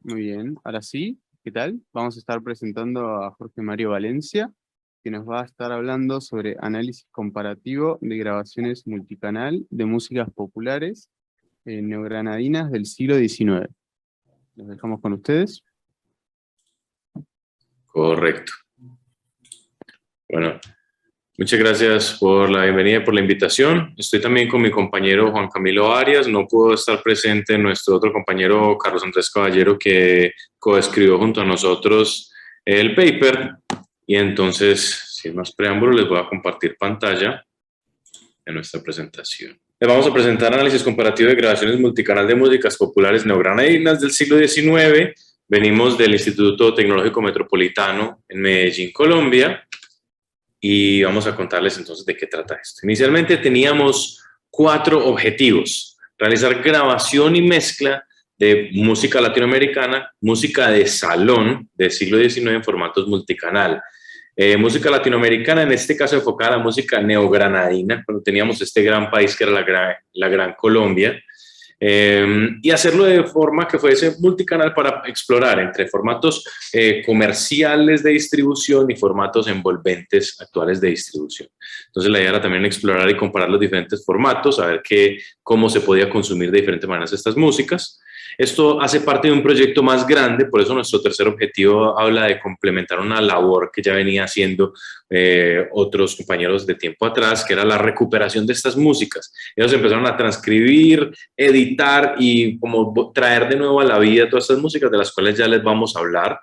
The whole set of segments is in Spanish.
Muy bien, ahora sí, ¿qué tal? Vamos a estar presentando a Jorge Mario Valencia, que nos va a estar hablando sobre análisis comparativo de grabaciones multicanal de músicas populares neogranadinas del siglo XIX. Los dejamos con ustedes. Correcto. Bueno, muchas gracias por la bienvenida y por la invitación. Estoy también con mi compañero Juan Camilo Arias. No pudo estar presente nuestro otro compañero Carlos Andrés Caballero, que coescribió junto a nosotros el paper. Y entonces, sin más preámbulo, les voy a compartir pantalla de nuestra presentación. Les vamos a presentar análisis comparativo de grabaciones multicanal de músicas populares neogranadinas del siglo XIX. Venimos del Instituto Tecnológico Metropolitano en Medellín, Colombia. Y vamos a contarles entonces de qué trata esto. Inicialmente teníamos 4 objetivos: realizar grabación y mezcla de música latinoamericana, música de salón del siglo XIX en formatos multicanal. Música latinoamericana, en este caso enfocada a la música neogranadina, cuando teníamos este gran país que era la Gran Colombia, y hacerlo de forma que fuese multicanal para explorar entre formatos comerciales de distribución y formatos envolventes actuales de distribución. Entonces la idea era también explorar y comparar los diferentes formatos, a ver cómo se podía consumir de diferentes maneras estas músicas. Esto hace parte de un proyecto más grande, por eso nuestro tercer objetivo habla de complementar una labor que ya venía haciendo otros compañeros de tiempo atrás, que era la recuperación de estas músicas. Ellos empezaron a transcribir, editar y como traer de nuevo a la vida todas estas músicas de las cuales ya les vamos a hablar.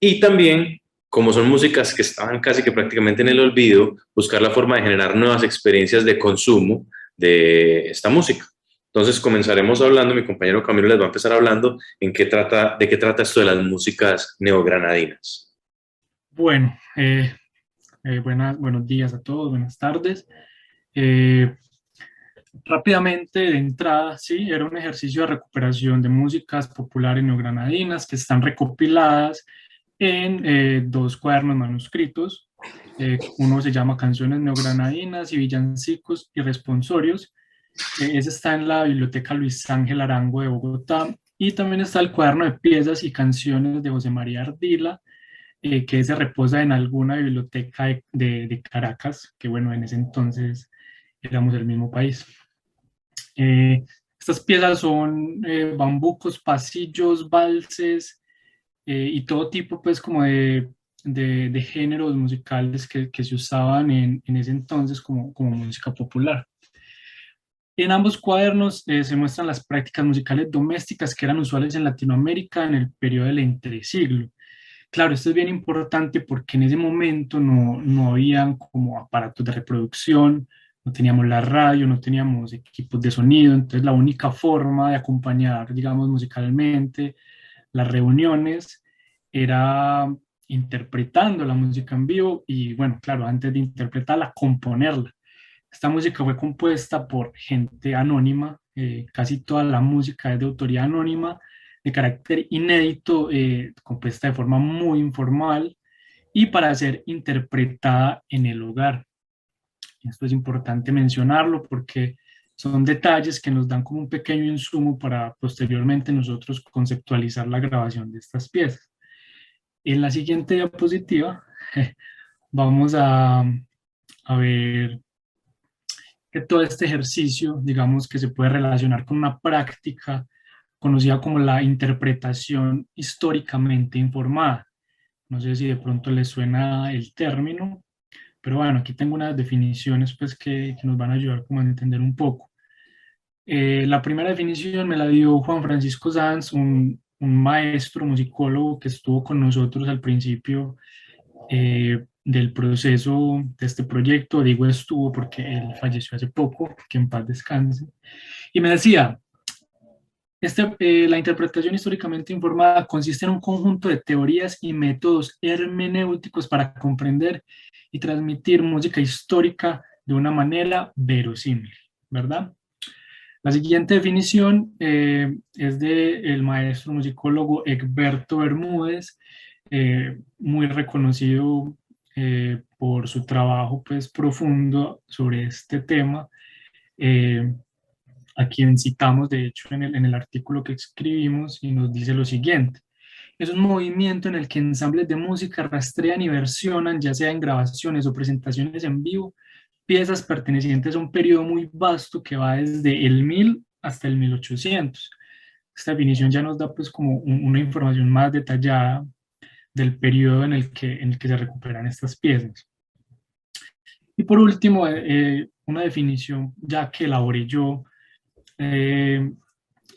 Y también, como son músicas que estaban casi que prácticamente en el olvido, buscar la forma de generar nuevas experiencias de consumo de esta música. Entonces comenzaremos hablando, mi compañero Camilo les va a empezar hablando de qué trata esto de las músicas neogranadinas. Bueno, buenos días a todos, buenas tardes. Rápidamente, de entrada, sí, era un ejercicio de recuperación de músicas populares neogranadinas que están recopiladas en 2 cuadernos manuscritos. Uno se llama Canciones Neogranadinas y Villancicos y Responsorios. Ese está en la Biblioteca Luis Ángel Arango de Bogotá. Y también está el cuaderno de piezas y canciones de José María Ardila, que se reposa en alguna biblioteca de Caracas, que bueno, en ese entonces éramos el mismo país. Estas piezas son bambucos, pasillos, valses y todo tipo pues como de géneros musicales que se usaban en ese entonces como música popular. En ambos cuadernos se muestran las prácticas musicales domésticas que eran usuales en Latinoamérica en el periodo del entresiglo. Claro, esto es bien importante porque en ese momento no habían como aparatos de reproducción, no teníamos la radio, no teníamos equipos de sonido, entonces la única forma de acompañar, digamos, musicalmente las reuniones era interpretando la música en vivo y, bueno, claro, antes de interpretarla, componerla. Esta música fue compuesta por gente anónima, casi toda la música es de autoría anónima, de carácter inédito, compuesta de forma muy informal y para ser interpretada en el hogar. Esto es importante mencionarlo porque son detalles que nos dan como un pequeño insumo para posteriormente nosotros conceptualizar la grabación de estas piezas. En la siguiente diapositiva vamos a ver que todo este ejercicio, digamos que se puede relacionar con una práctica conocida como la interpretación históricamente informada. No sé si de pronto les suena el término, pero bueno, aquí tengo unas definiciones pues que nos van a ayudar como a entender un poco. La primera definición me la dio Juan Francisco Sanz, un maestro musicólogo que estuvo con nosotros al principio del proceso de este proyecto. Digo estuvo porque él falleció hace poco, que en paz descanse, y me decía, la interpretación históricamente informada consiste en un conjunto de teorías y métodos hermenéuticos para comprender y transmitir música histórica de una manera verosímil, ¿verdad? La siguiente definición es del maestro musicólogo Egberto Bermúdez, muy reconocido por su trabajo pues, profundo sobre este tema. a quien citamos de hecho en el artículo que escribimos, y nos dice lo siguiente: es un movimiento en el que ensambles de música rastrean y versionan, ya sea en grabaciones o presentaciones en vivo, piezas pertenecientes a un periodo muy vasto que va desde el 1000 hasta el 1800. Esta definición ya nos da pues como una información más detallada del periodo en el que se recuperan estas piezas. Y por último, una definición ya que elaboré yo,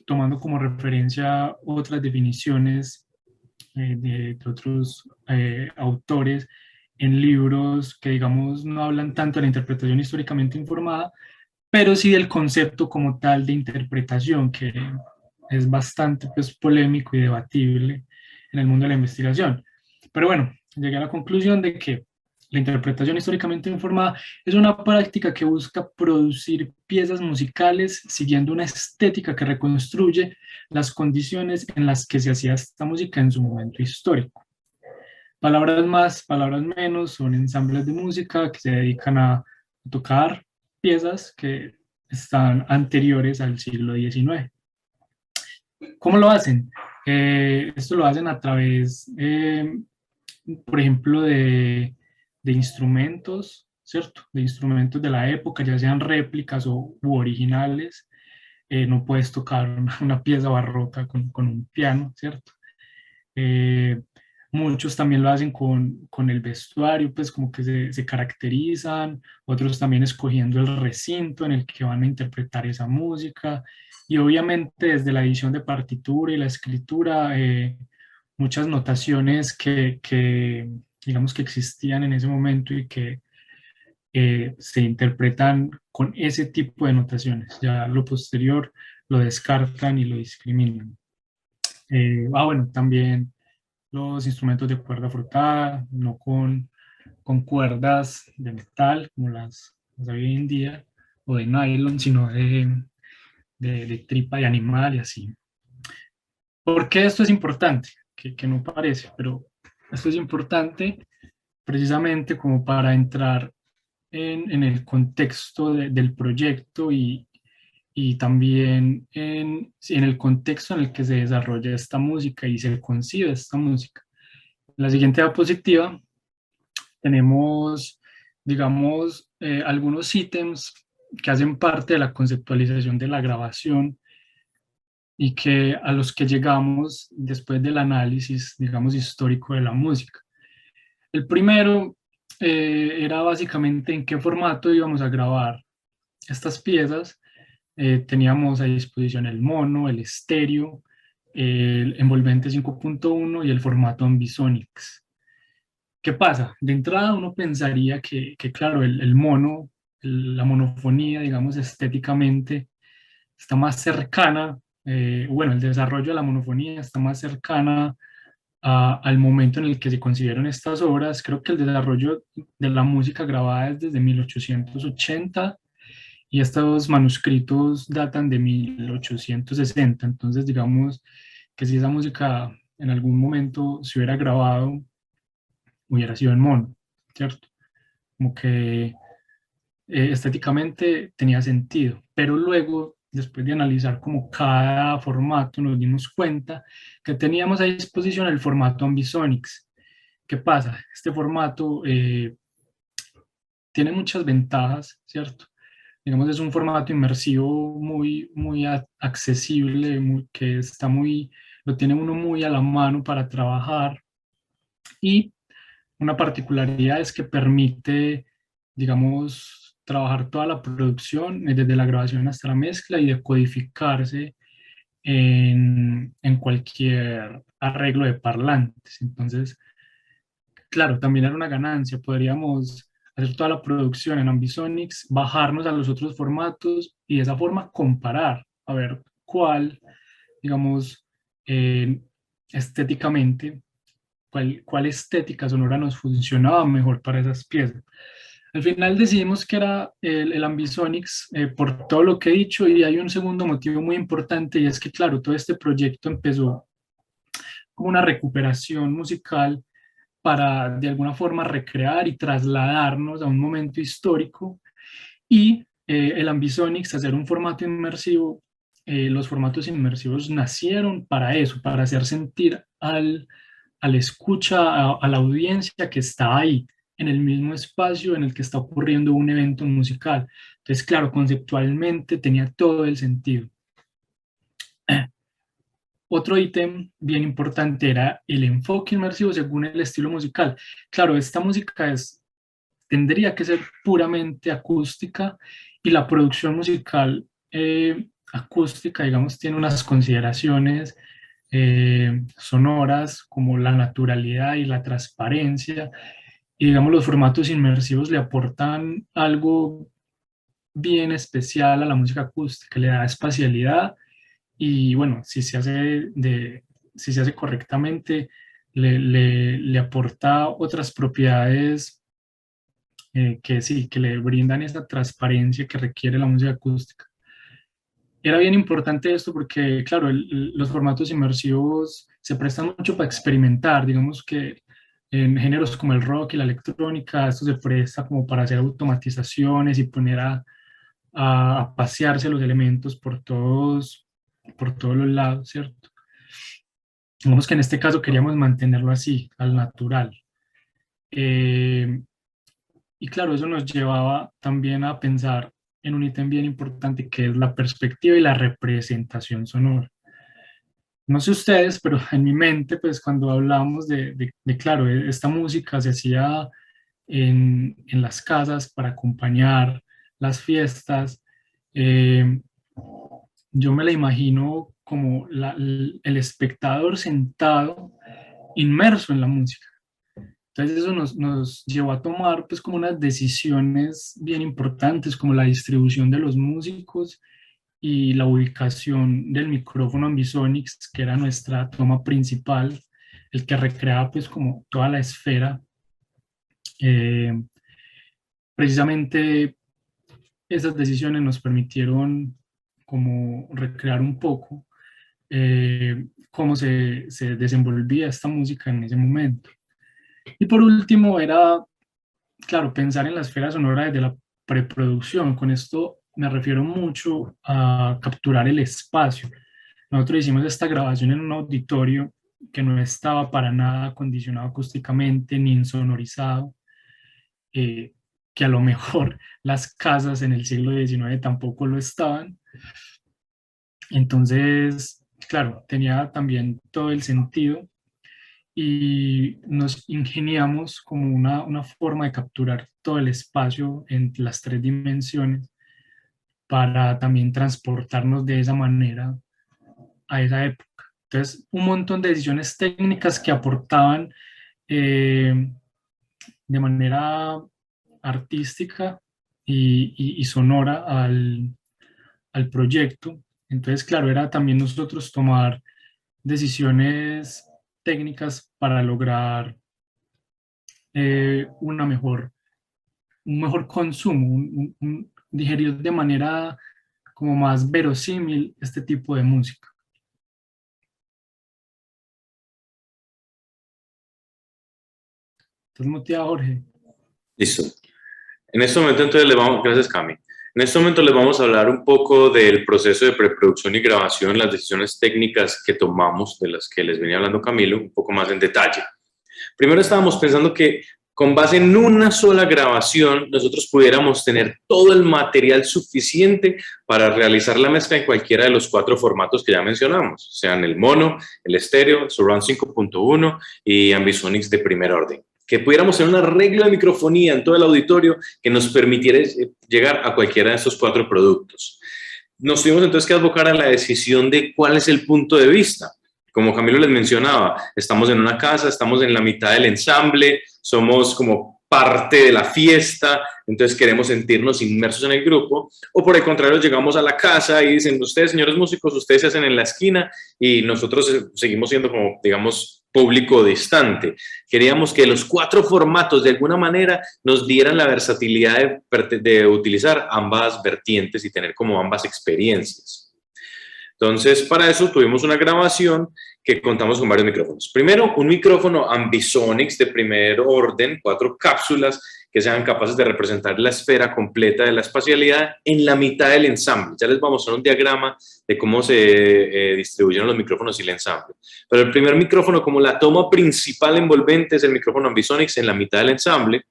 tomando como referencia otras definiciones de otros autores en libros que, digamos, no hablan tanto de la interpretación históricamente informada, pero sí del concepto como tal de interpretación, que es bastante pues, polémico y debatible en el mundo de la investigación. Pero bueno, llegué a la conclusión de que la interpretación históricamente informada es una práctica que busca producir piezas musicales siguiendo una estética que reconstruye las condiciones en las que se hacía esta música en su momento histórico. Palabras más, palabras menos, son ensambles de música que se dedican a tocar piezas que están anteriores al siglo XIX. ¿Cómo lo hacen? Esto lo hacen a través, por ejemplo, de instrumentos, ¿cierto? De instrumentos de la época, ya sean réplicas u originales. No puedes tocar una pieza barroca con un piano, ¿cierto? Eh, Muchos también lo hacen con el vestuario, pues como que se caracterizan, otros también escogiendo el recinto en el que van a interpretar esa música, y obviamente desde la edición de partitura y la escritura, muchas notaciones digamos que existían en ese momento y que se interpretan con ese tipo de notaciones. Ya lo posterior lo descartan y lo discriminan. Bueno, también los instrumentos de cuerda frotada, no con cuerdas de metal como las hay hoy en día, o de nylon, sino de tripa de animal y así. ¿Por qué esto es importante? Que no parece, pero esto es importante precisamente como para entrar en el contexto del proyecto y también en el contexto en el que se desarrolla esta música y se concibe esta música. En la siguiente diapositiva tenemos, digamos, algunos ítems que hacen parte de la conceptualización de la grabación y que a los que llegamos después del análisis, digamos, histórico de la música. El primero era básicamente en qué formato íbamos a grabar estas piezas. Teníamos a disposición el mono, el estéreo, el envolvente 5.1 y el formato Ambisonics. ¿Qué pasa? De entrada uno pensaría que claro, el mono, la monofonía, digamos, estéticamente, está más cercana, bueno, el desarrollo de la monofonía está más cercana al momento en el que se concibieron estas obras. Creo que el desarrollo de la música grabada es desde 1880 y estos manuscritos datan de 1860. Entonces, digamos que si esa música en algún momento se hubiera grabado, hubiera sido en mono, ¿cierto? Como que estéticamente tenía sentido, pero luego, después de analizar como cada formato, nos dimos cuenta que teníamos a disposición el formato Ambisonics. ¿Qué pasa? Este formato tiene muchas ventajas, ¿cierto? Digamos, es un formato inmersivo muy accesible, que está lo tiene uno muy a la mano para trabajar, y una particularidad es que permite, digamos, trabajar toda la producción, desde la grabación hasta la mezcla, y decodificarse en cualquier arreglo de parlantes. Entonces, claro, también era una ganancia. Podríamos hacer toda la producción en Ambisonics, bajarnos a los otros formatos y de esa forma comparar, a ver cuál, digamos, eh, estéticamente, cuál estética sonora nos funcionaba mejor para esas piezas. Al final decidimos que era el Ambisonics, por todo lo que he dicho, y hay un segundo motivo muy importante, y es que, claro, todo este proyecto empezó como una recuperación musical para de alguna forma recrear y trasladarnos a un momento histórico, y el Ambisonics, hacer un formato inmersivo, los formatos inmersivos nacieron para eso, para hacer sentir al escucha, a la audiencia que está ahí, en el mismo espacio en el que está ocurriendo un evento musical. Entonces, claro, conceptualmente tenía todo el sentido. Otro ítem bien importante era el enfoque inmersivo según el estilo musical. Claro, esta música tendría que ser puramente acústica y la producción musical acústica, digamos, tiene unas consideraciones sonoras como la naturalidad y la transparencia. Y digamos, los formatos inmersivos le aportan algo bien especial a la música acústica, le da espacialidad y bueno, si se hace correctamente, le aporta otras propiedades que sí, que le brindan esa transparencia que requiere la música acústica. Era bien importante esto porque, claro, los formatos inmersivos se prestan mucho para experimentar, digamos que en géneros como el rock y la electrónica, esto se presta como para hacer automatizaciones y poner a pasearse los elementos por todos los lados, ¿cierto? Digamos que en este caso queríamos mantenerlo así, al natural. Y claro, eso nos llevaba también a pensar en un ítem bien importante que es la perspectiva y la representación sonora. No sé ustedes, pero en mi mente, pues cuando hablamos claro, esta música se hacía en las casas para acompañar las fiestas, yo me la imagino como el espectador sentado, inmerso en la música. Entonces eso nos llevó a tomar pues como unas decisiones bien importantes como la distribución de los músicos y la ubicación del micrófono Ambisonics, que era nuestra toma principal, el que recreaba pues como toda la esfera. Precisamente esas decisiones nos permitieron como recrear un poco cómo se desenvolvía esta música en ese momento. Y por último era, claro, pensar en la esfera sonora de la preproducción. Con esto me refiero mucho a capturar el espacio. Nosotros hicimos esta grabación en un auditorio que no estaba para nada acondicionado acústicamente ni insonorizado, que a lo mejor las casas en el siglo XIX tampoco lo estaban. Entonces, claro, tenía también todo el sentido y nos ingeniamos como una forma de capturar todo el espacio en las tres dimensiones para también transportarnos de esa manera a esa época. Entonces, un montón de decisiones técnicas que aportaban de manera artística y sonora al proyecto. Entonces, claro, era también nosotros tomar decisiones técnicas para lograr un mejor consumo, digerir de manera como más verosímil este tipo de música. ¿Estás muteado, Jorge? Listo. En este momento entonces gracias Cami. En este momento les vamos a hablar un poco del proceso de preproducción y grabación, las decisiones técnicas que tomamos, de las que les venía hablando Camilo, un poco más en detalle. Primero estábamos pensando que con base en una sola grabación nosotros pudiéramos tener todo el material suficiente para realizar la mezcla en cualquiera de los 4 formatos que ya mencionamos, sean el mono, el estéreo, el Surround 5.1 y Ambisonics de primer orden. Que pudiéramos tener una regla de microfonía en todo el auditorio que nos permitiera llegar a cualquiera de estos 4 productos. Nos tuvimos entonces que abocar a la decisión de cuál es el punto de vista. Como Camilo les mencionaba, estamos en una casa, estamos en la mitad del ensamble, somos como parte de la fiesta, entonces queremos sentirnos inmersos en el grupo, o por el contrario llegamos a la casa y dicen, ustedes señores músicos, ustedes se hacen en la esquina y nosotros seguimos siendo como, digamos, público distante. Queríamos que los 4 formatos de alguna manera nos dieran la versatilidad de utilizar ambas vertientes y tener como ambas experiencias. Entonces, para eso tuvimos una grabación que contamos con varios micrófonos. Primero, un micrófono Ambisonics de primer orden, 4 cápsulas, que sean capaces de representar la esfera completa de la espacialidad en la mitad del ensamble. Ya les voy a mostrar un diagrama de cómo se distribuyen los micrófonos y el ensamble. Pero el primer micrófono, como la toma principal envolvente, es el micrófono Ambisonics en la mitad del ensamble.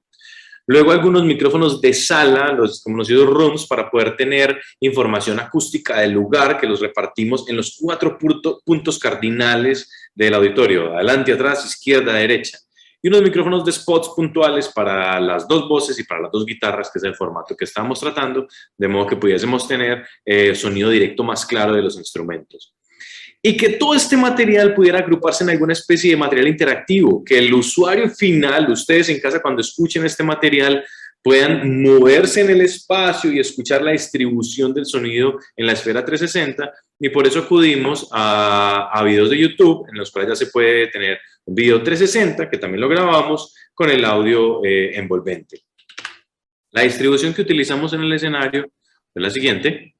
Luego algunos micrófonos de sala, los conocidos rooms, para poder tener información acústica del lugar, que los repartimos en los 4 puntos cardinales del auditorio: adelante, atrás, izquierda, derecha. Y unos micrófonos de spots puntuales para las 2 voces y para las 2 guitarras, que es el formato que estamos tratando, de modo que pudiésemos tener sonido directo más claro de los instrumentos. Y que todo este material pudiera agruparse en alguna especie de material interactivo, que el usuario final, ustedes en casa cuando escuchen este material, puedan moverse en el espacio y escuchar la distribución del sonido en la esfera 360, y por eso acudimos a videos de YouTube, en los cuales ya se puede tener un video 360, que también lo grabamos, con el audio envolvente. La distribución que utilizamos en el escenario es la siguiente.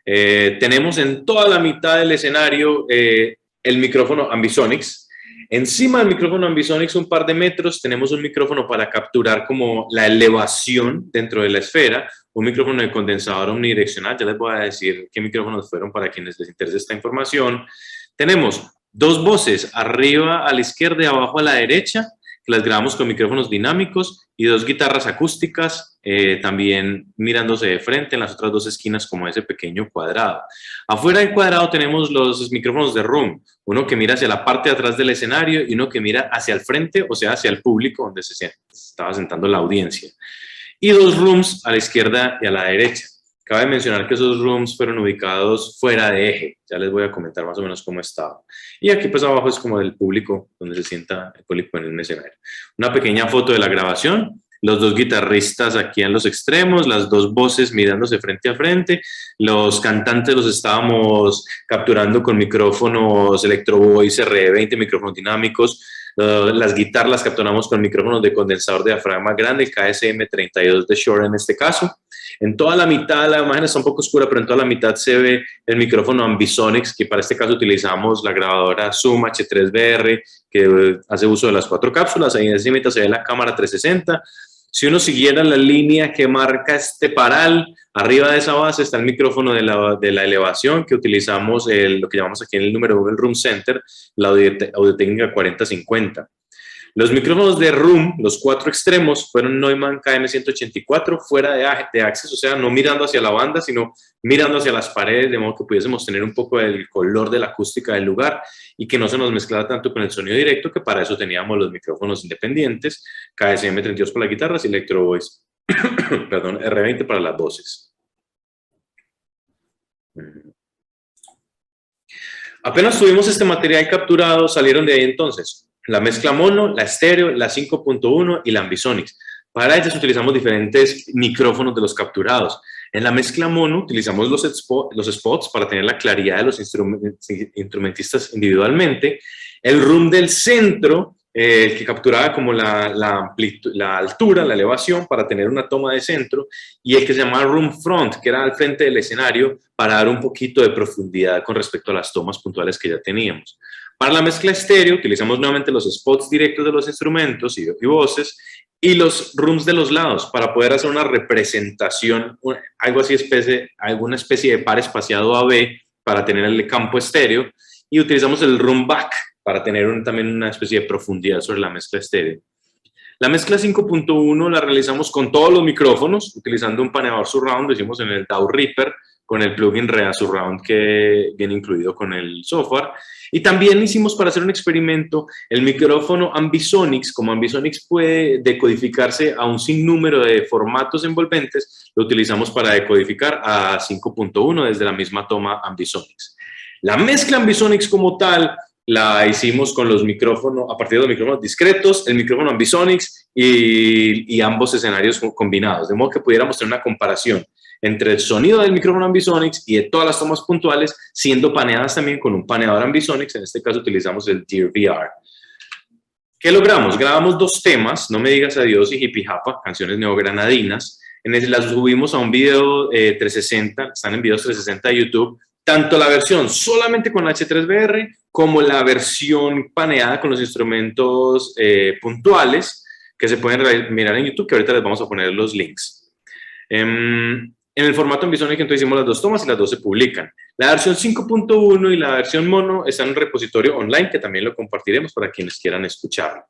Tenemos en toda la mitad del escenario el micrófono Ambisonics. Encima del micrófono Ambisonics, un par de metros, tenemos un micrófono para capturar como la elevación dentro de la esfera, un micrófono de condensador omnidireccional. Ya les voy a decir qué micrófonos fueron para quienes les interese esta información. Tenemos 2 voces, arriba a la izquierda y abajo a la derecha, que las grabamos con micrófonos dinámicos, y 2 guitarras acústicas, también mirándose de frente en las otras 2 esquinas como ese pequeño cuadrado. Afuera del cuadrado tenemos los micrófonos de room, uno que mira hacia la parte de atrás del escenario y uno que mira hacia el frente, o sea, hacia el público donde se estaba sentando la audiencia. Y 2 rooms a la izquierda y a la derecha. Cabe mencionar que esos rooms fueron ubicados fuera de eje. Ya les voy a comentar más o menos cómo estaba. Y aquí pues abajo es como del público, donde se sienta el público en el escenario. Una pequeña foto de la grabación. Los 2 guitarristas aquí en los extremos, las 2 voces mirándose frente a frente. Los cantantes los estábamos capturando con micrófonos Electro Voice RE20, micrófonos dinámicos. Las guitarras las capturamos con micrófonos de condensador de diafragma grande, el KSM32 de Shure en este caso. En toda la mitad, la imagen está un poco oscura, pero en toda la mitad se ve el micrófono Ambisonics, que para este caso utilizamos la grabadora Zoom H3BR, que hace uso de las 4 cápsulas. Ahí en esa mitad se ve la cámara 360. Si uno siguiera la línea que marca este paral, arriba de esa base está el micrófono de la elevación, que utilizamos lo que llamamos aquí en el número 1 el Room Center, la Audio-Técnica 4050. Los micrófonos de room, los 4 extremos, fueron Neumann KM184 fuera de axis, o sea, no mirando hacia la banda, sino mirando hacia las paredes, de modo que pudiésemos tener un poco del color de la acústica del lugar y que no se nos mezclara tanto con el sonido directo, que para eso teníamos los micrófonos independientes, KSM32 para las guitarras y Electro Voice, perdón, R20 para las voces. Apenas tuvimos este material capturado, salieron de ahí entonces la mezcla mono, la estéreo, la 5.1 y la Ambisonics. Para ellas utilizamos diferentes micrófonos de los capturados. En la mezcla mono utilizamos los spots para tener la claridad de los instrumentistas individualmente. El room del centro, el que capturaba como la altura, la elevación, para tener una toma de centro. Y el que se llamaba room front, que era al frente del escenario, para dar un poquito de profundidad con respecto a las tomas puntuales que ya teníamos. Para la mezcla estéreo utilizamos nuevamente los spots directos de los instrumentos y voces y los rooms de los lados para poder hacer una representación, alguna especie de par espaciado AB para tener el campo estéreo, y utilizamos el room back para tener también una especie de profundidad sobre la mezcla estéreo. La mezcla 5.1 la realizamos con todos los micrófonos utilizando un paneador surround, lo hicimos en el DAW Reaper con el plugin Rea Surround que viene incluido con el software. Y también hicimos, para hacer un experimento, el micrófono Ambisonics. Como Ambisonics puede decodificarse a un sinnúmero de formatos envolventes, lo utilizamos para decodificar a 5.1 desde la misma toma Ambisonics. La mezcla Ambisonics como tal la hicimos con los micrófonos, a partir de los micrófonos discretos, el micrófono Ambisonics y ambos escenarios combinados, de modo que pudiéramos tener una comparación entre el sonido del micrófono Ambisonics y de todas las tomas puntuales, siendo paneadas también con un paneador Ambisonics. En este caso utilizamos el Dear VR. ¿Qué logramos? Grabamos 2 temas, No me digas adiós y Hippie Japa, canciones neogranadinas. Las subimos a un video 360, están en videos 360 de YouTube, tanto la versión solamente con H3BR como la versión paneada con los instrumentos puntuales, que se pueden mirar en YouTube, que ahorita les vamos a poner los links. En el formato Ambisonic, entonces hicimos las 2 tomas y las 2 se publican. La versión 5.1 y la versión mono están en un repositorio online, que también lo compartiremos para quienes quieran escucharlo.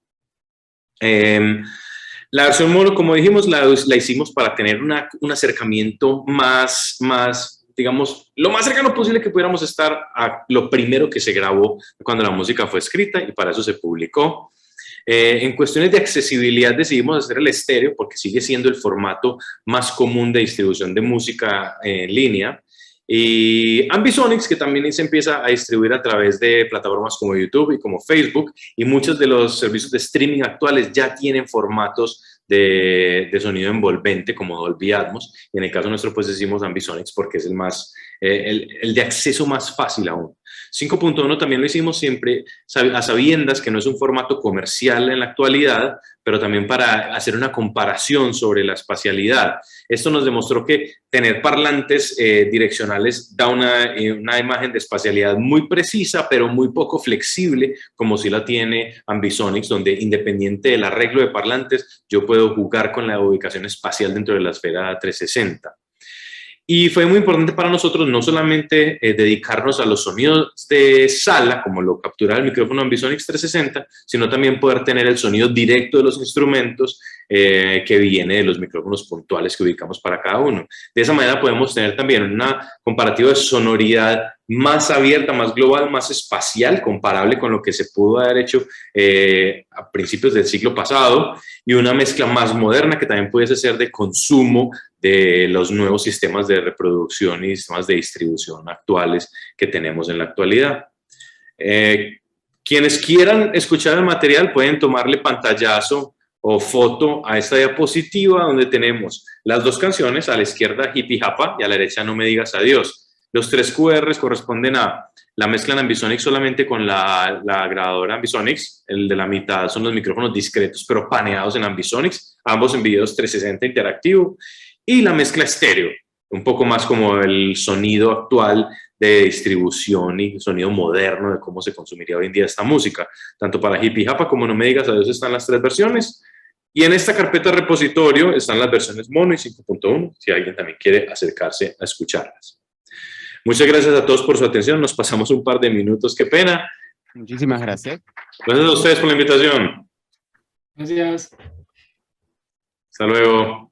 La versión mono, como dijimos, la hicimos para tener un acercamiento más, digamos, lo más cercano posible que pudiéramos estar a lo primero que se grabó cuando la música fue escrita, y para eso se publicó. En cuestiones de accesibilidad decidimos hacer el estéreo porque sigue siendo el formato más común de distribución de música en línea. Y Ambisonics, que también se empieza a distribuir a través de plataformas como YouTube y como Facebook, y muchos de los servicios de streaming actuales ya tienen formatos de sonido envolvente como Dolby Atmos, y en el caso nuestro pues decimos Ambisonics porque es el más, el de acceso más fácil aún. 5.1 también lo hicimos siempre a sabiendas que no es un formato comercial en la actualidad, pero también para hacer una comparación sobre la espacialidad. Esto nos demostró que tener parlantes direccionales da una imagen de espacialidad muy precisa, pero muy poco flexible, como si la tiene Ambisonics, donde independiente del arreglo de parlantes, yo puedo jugar con la ubicación espacial dentro de la esfera 360. Y fue muy importante para nosotros no solamente dedicarnos a los sonidos de sala, como lo captura el micrófono Ambisonics 360, sino también poder tener el sonido directo de los instrumentos que viene de los micrófonos puntuales que ubicamos para cada uno. De esa manera podemos tener también una comparativa de sonoridad más abierta, más global, más espacial, comparable con lo que se pudo haber hecho a principios del siglo pasado, y una mezcla más moderna que también pudiese ser de consumo de los nuevos sistemas de reproducción y sistemas de distribución actuales que tenemos en la actualidad. Quienes quieran escuchar el material pueden tomarle pantallazo o foto a esta diapositiva donde tenemos las 2 canciones, a la izquierda Hippie Japa y a la derecha No me digas adiós. Los 3 QRs corresponden a la mezcla en Ambisonics solamente con la grabadora Ambisonics, el de la mitad son los micrófonos discretos pero paneados en Ambisonics, ambos en videos 360 interactivo, y la mezcla estéreo, un poco más como el sonido actual de distribución y sonido moderno de cómo se consumiría hoy en día esta música. Tanto para Hippie Japa como No me digas adiós están las 3 versiones, y en esta carpeta repositorio están las versiones mono y 5.1, si alguien también quiere acercarse a escucharlas. Muchas gracias a todos por su atención, nos pasamos un par de minutos, qué pena. Muchísimas gracias. Gracias a ustedes por la invitación. Gracias. Hasta luego.